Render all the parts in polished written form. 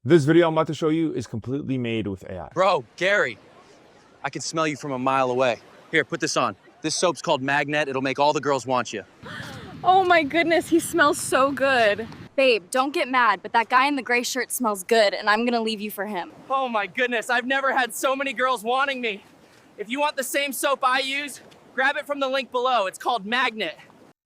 This video I'm about to show you is completely made with AI. Bro, Gary, I can smell you from a mile away. Here, put this on. This soap's called Magnet. It'll make all the girls want you. Oh my goodness, he smells so good. Babe, don't get mad, but that guy in the gray shirt smells good, and I'm gonna leave you for him. Oh my goodness, I've never had so many girls wanting me. If you want the same soap I use, grab it from the link below. It's called Magnet.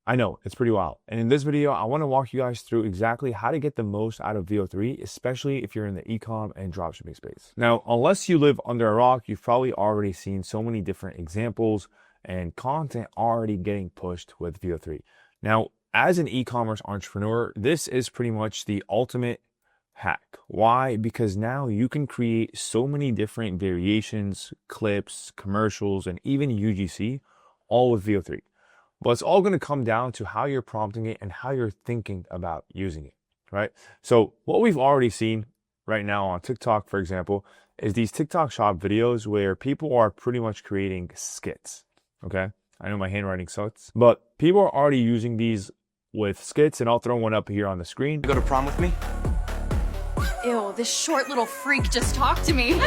I know, it's pretty wild. And in this video, I want to walk you guys through exactly how to get the most out of Veo3, especially if you're in the ecom and dropshipping space. Now, unless you live under a rock, you've probably already seen so many different examples and content already getting pushed with Veo3. Now, as an e-commerce entrepreneur, this is pretty much the ultimate hack. Why? Because now you can create so many different variations, clips, commercials, and even UGC, all with Veo3. But it's all going to come down to how you're prompting it and how you're thinking about using it, right? So what we've already seen right now on TikTok, for example, is these TikTok shop videos where people are pretty much creating skits, okay? I know my handwriting sucks, but people are already using these with skits, and I'll throw one up here on the screen. You go to prom with me? Ew, this short little freak just talked to me.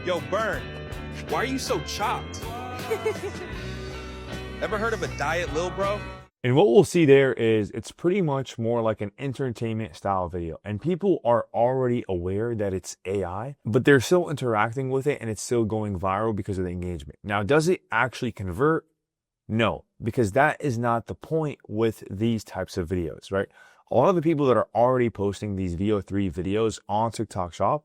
Yo, Burn, why are you so chopped? Ever heard of a diet lil bro? And what we'll see there is it's pretty much more like an entertainment style video. And people are already aware that it's AI, but they're still interacting with it and it's still going viral because of the engagement. Now, does it actually convert? No, because that is not the point with these types of videos, right? A lot of the people that are already posting these Veo3 videos on TikTok Shop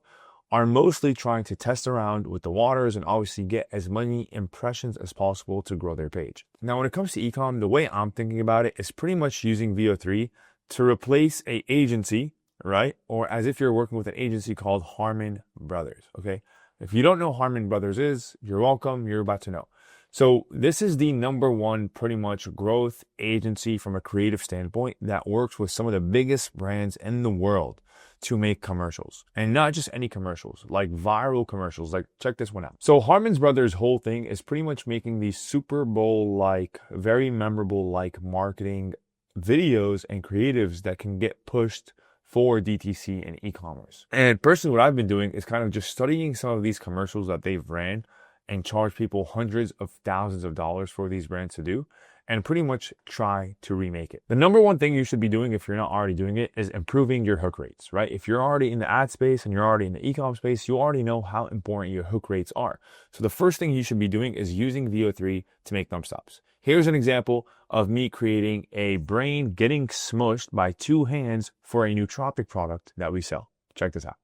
are mostly trying to test around with the waters and obviously get as many impressions as possible to grow their page. Now, when it comes to ecom, the way I'm thinking about it is pretty much using Veo3 to replace a agency, right? Or as if you're working with an agency called Harmon Brothers, okay? If you don't know who Harmon Brothers is, you're welcome, you're about to know. So this is the #1 pretty much growth agency from a creative standpoint that works with some of the biggest brands in the world to make commercials, and not just any commercials, like viral commercials. Like, check this one out. So Harmon's Brothers' whole thing is pretty much making these Super Bowl like, very memorable like marketing videos and creatives that can get pushed for DTC and e-commerce. And personally, what I've been doing is kind of just studying some of these commercials that they've ran and charge people hundreds of thousands of dollars for these brands to do, and pretty much try to remake it. The #1 thing you should be doing if you're not already doing it is improving your hook rates, right? If you're already in the ad space and you're already in the e-com space, you already know how important your hook rates are. So the first thing you should be doing is using Veo3 to make thumb stops. Here's an example of me creating a brain getting smushed by 2 hands for a nootropic product that we sell. Check this out.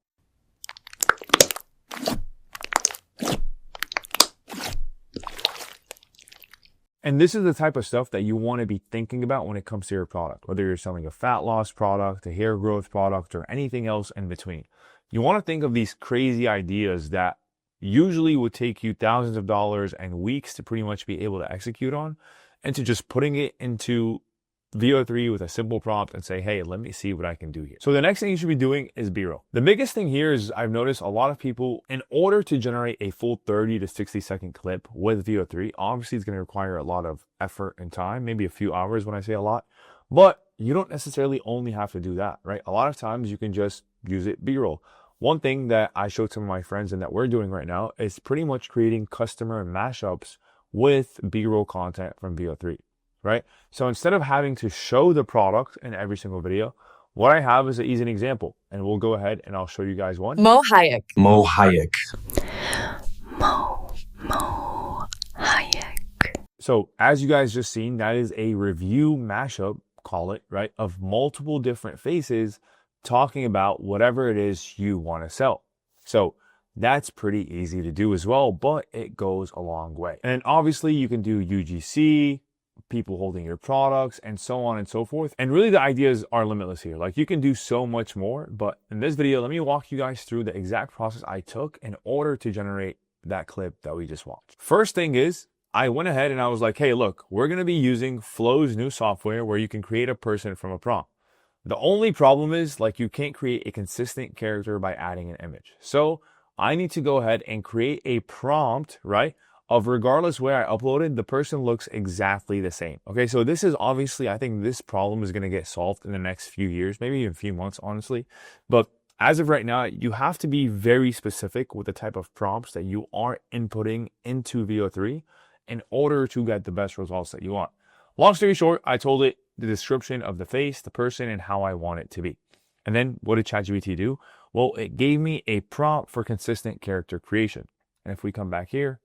And this is the type of stuff that you want to be thinking about when it comes to your product, whether you're selling a fat loss product, a hair growth product, or anything else in between. You want to think of these crazy ideas that usually would take you thousands of dollars and weeks to pretty much be able to execute on, and to just putting it into Veo3 with a simple prompt and say, hey, let me see what I can do here. So the next thing you should be doing is B-roll. The biggest thing here is I've noticed a lot of people, in order to generate a full 30 to 60 second clip with Veo3, obviously it's going to require a lot of effort and time, maybe a few hours when I say a lot, but you don't necessarily only have to do that, right? A lot of times you can just use it B-roll. One thing that I showed some of my friends and that we're doing right now is pretty much creating customer mashups with B-roll content from Veo3. Right? So instead of having to show the product in every single video, what I have is an easy example, and we'll go ahead and I'll show you guys one. Mo Hayek. Mo Hayek. Mo Hayek. So as you guys just seen, that is a review mashup, call it, right, of multiple different faces talking about whatever it is you want to sell. So that's pretty easy to do as well, but it goes a long way. And obviously you can do UGC, people holding your products, and so on and so forth. And really the ideas are limitless here. Like, you can do so much more, but in this video, let me walk you guys through the exact process I took in order to generate that clip that we just watched. First thing is, I went ahead and I was like, hey, look, we're going to be using Flow's new software where you can create a person from a prompt. The only problem is, like, you can't create a consistent character by adding an image. So I need to go ahead and create a prompt, right, of regardless where I uploaded, the person looks exactly the same. Okay, so this is obviously, I think this problem is going to get solved in the next few years, maybe even a few months, honestly. But as of right now, you have to be very specific with the type of prompts that you are inputting into Veo3 in order to get the best results that you want. Long story short, I told it the description of the face, the person, and how I want it to be. And then what did ChatGPT do? Well, it gave me a prompt for consistent character creation. And if we come back here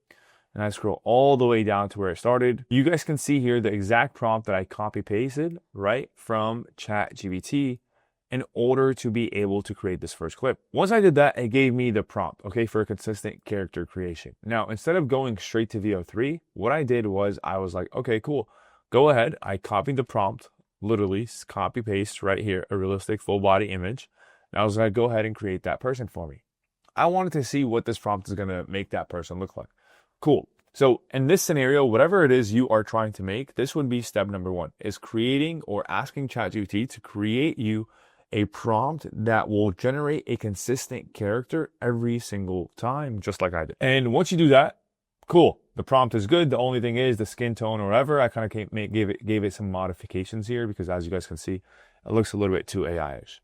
and I scroll all the way down to where it started, you guys can see here the exact prompt that I copy pasted right from ChatGPT in order to be able to create this first clip. Once I did that, it gave me the prompt, okay, for a consistent character creation. Now, instead of going straight to Veo3, what I did was I was like, okay, cool. Go ahead. I copied the prompt, literally copy paste right here, a realistic full body image. And I was going to go ahead and create that person for me. I wanted to see what this prompt is going to make that person look like. Cool. So in this scenario, whatever it is you are trying to make, this would be step number one, is creating or asking ChatGPT to create you a prompt that will generate a consistent character every single time, just like I did. And once you do that, cool. The prompt is good. The only thing is the skin tone or whatever, I kind of gave it some modifications here because as you guys can see, it looks a little bit too AI-ish.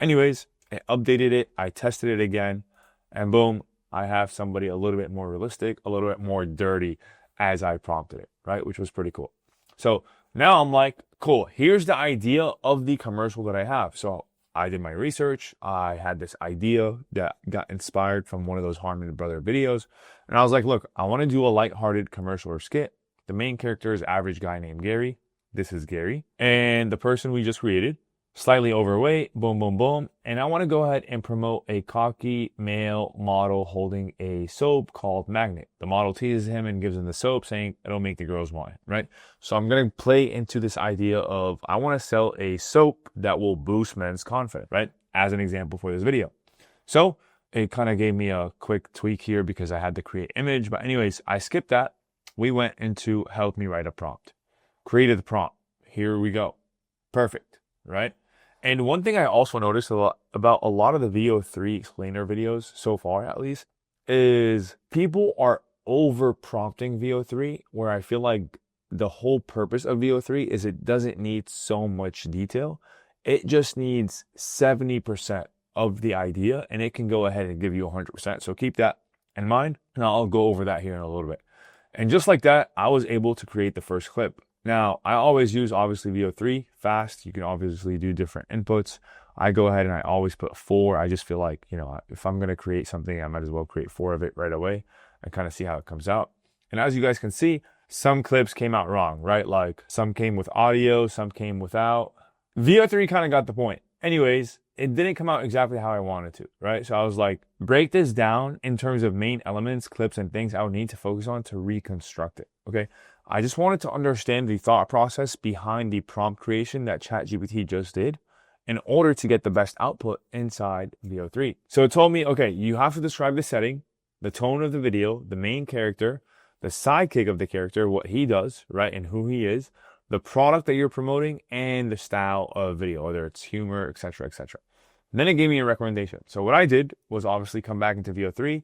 Anyways, I updated it. I tested it again and boom, I have somebody a little bit more realistic, a little bit more dirty as I prompted it, right? Which was pretty cool. So now I'm like, cool, here's the idea of the commercial that I have. So I did my research. I had this idea that got inspired from one of those Harmon Brother videos. And I was like, look, I want to do a lighthearted commercial or skit. The main character is average guy named Gary. This is Gary. And the person we just created, slightly overweight, boom, boom, boom. And I want to go ahead and promote a cocky male model holding a soap called Magnet. The model teases him and gives him the soap saying, it'll make the girls want it, right? So I'm going to play into this idea of, I want to sell a soap that will boost men's confidence, right? As an example for this video. So it kind of gave me a quick tweak here because I had to create image. But anyways, I skipped that. We went into help me write a prompt. Created the prompt. Here we go. Perfect, right? And one thing I also noticed about a lot of the Veo3 explainer videos so far, at least, is people are over prompting Veo3, where I feel like the whole purpose of Veo3 is it doesn't need so much detail. It just needs 70% of the idea, and it can go ahead and give you 100%. So keep that in mind, and I'll go over that here in a little bit. And just like that, I was able to create the first clip. Now, I always use, obviously, Veo3 fast. You can obviously do different inputs. I go ahead and I always put 4. I just feel like, you know, if I'm going to create something, I might as well create 4 of it right away and kind of see how it comes out. And as you guys can see, some clips came out wrong, right? Like some came with audio, some came without. Veo3 kind of got the point. Anyways, it didn't come out exactly how I wanted to, right? So I was like, break this down in terms of main elements, clips, and things I would need to focus on to reconstruct it, okay? I just wanted to understand the thought process behind the prompt creation that ChatGPT just did in order to get the best output inside Veo3. So it told me, okay, you have to describe the setting, the tone of the video, the main character, the sidekick of the character, what he does, right, and who he is, the product that you're promoting, and the style of video, whether it's humor, etc., etc. Then it gave me a recommendation. So what I did was obviously come back into Veo3,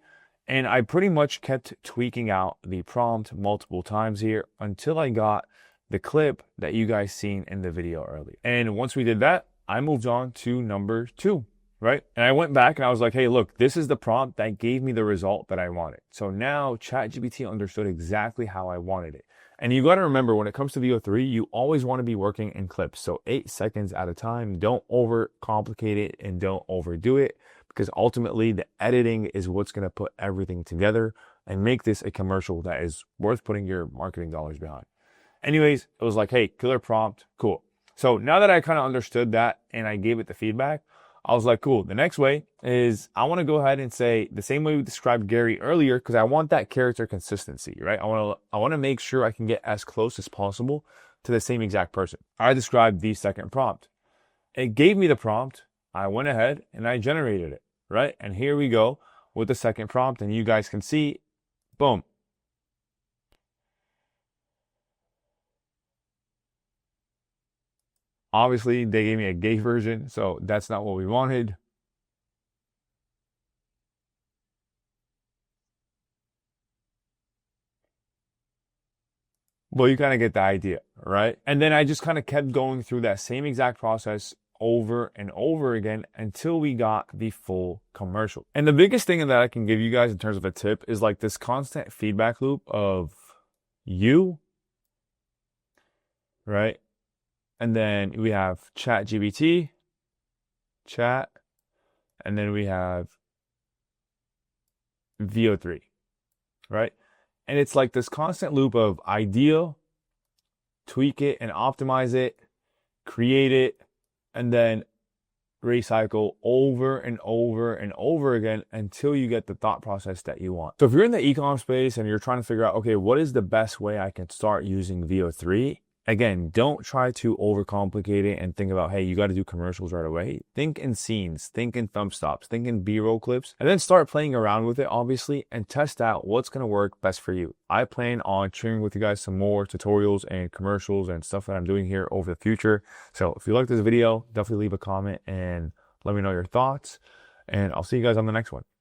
and I pretty much kept tweaking out the prompt multiple times here until I got the clip that you guys seen in the video earlier. And once we did that, I moved on to number 2, right? And I went back and I was like, hey, look, this is the prompt that gave me the result that I wanted. So now ChatGPT understood exactly how I wanted it. And you got to remember, when it comes to Veo3, you always want to be working in clips. So 8 seconds at a time. Don't overcomplicate it and don't overdo it, because ultimately the editing is what's going to put everything together and make this a commercial that is worth putting your marketing dollars behind. Anyways, it was like, hey, killer prompt, cool. So now that I kind of understood that and I gave it the feedback, I was like, cool. The next way is I want to go ahead and say the same way we described Gary earlier, because I want that character consistency, right? I want to make sure I can get as close as possible to the same exact person. I described the second prompt. It gave me the prompt. I went ahead and I generated it, right? And here we go with the second prompt, and you guys can see, boom. Obviously, they gave me a gay version, so that's not what we wanted. Well, you kind of get the idea, right? And then I just kind of kept going through that same exact process over and over again until we got the full commercial. And the biggest thing that I can give you guys in terms of a tip is like this constant feedback loop of you, right? And then we have ChatGPT, chat, and then we have Veo3, right? And it's like this constant loop of idea, tweak it and optimize it, create it, and then recycle over and over and over again until you get the thought process that you want. So if you're in the ecom space and you're trying to figure out, okay, what is the best way I can start using Veo3? Again, don't try to overcomplicate it and think about, hey, you got to do commercials right away. Think in scenes, think in thumb stops, think in B-roll clips, and then start playing around with it, obviously, and test out what's going to work best for you. I plan on sharing with you guys some more tutorials and commercials and stuff that I'm doing here over the future. So if you like this video, definitely leave a comment and let me know your thoughts, and I'll see you guys on the next one.